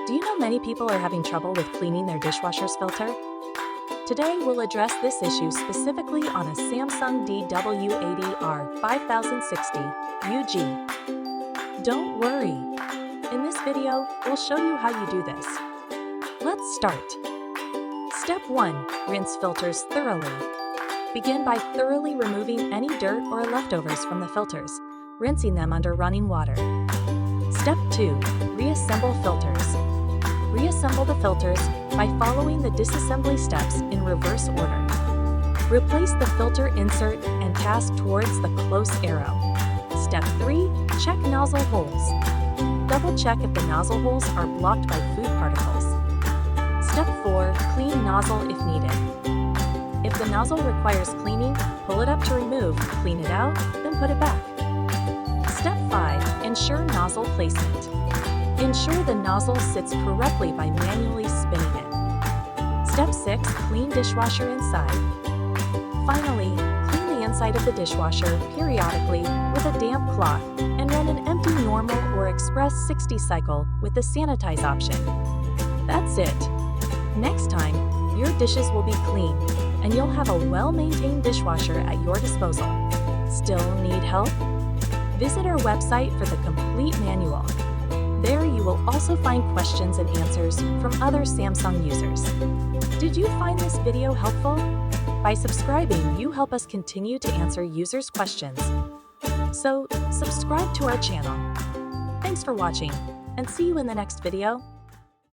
Do you know many people are having trouble with cleaning their dishwasher's filter? Today we'll address this issue specifically on a Samsung DW80R5060UG. Don't worry. In this video, we'll show you how you do this. Let's start. Step 1. Rinse filters thoroughly. Begin by thoroughly removing any dirt or leftovers from the filters, rinsing them under running water. Step 2. Reassemble filters. Reassemble the filters by following the disassembly steps in reverse order. Replace the filter insert and task towards the close arrow. Step 3. Check nozzle holes. Double check if the nozzle holes are blocked by food particles. Step 4. Clean nozzle if needed. If the nozzle requires cleaning, pull it up to remove, clean it out, then put it back. Step 5. Ensure nozzle placement. Ensure the nozzle sits correctly by manually spinning it. Step 6. Clean dishwasher inside. Finally, clean the inside of the dishwasher periodically with a damp cloth and run an empty normal or express 60 cycle with the sanitize option. That's it. Next time, your dishes will be clean and you'll have a well-maintained dishwasher at your disposal. Still need help? Visit our website for the complete manual. There you will also find questions and answers from other Samsung users. Did you find this video helpful? By subscribing, you help us continue to answer users' questions. So, subscribe to our channel. Thanks for watching, and see you in the next video.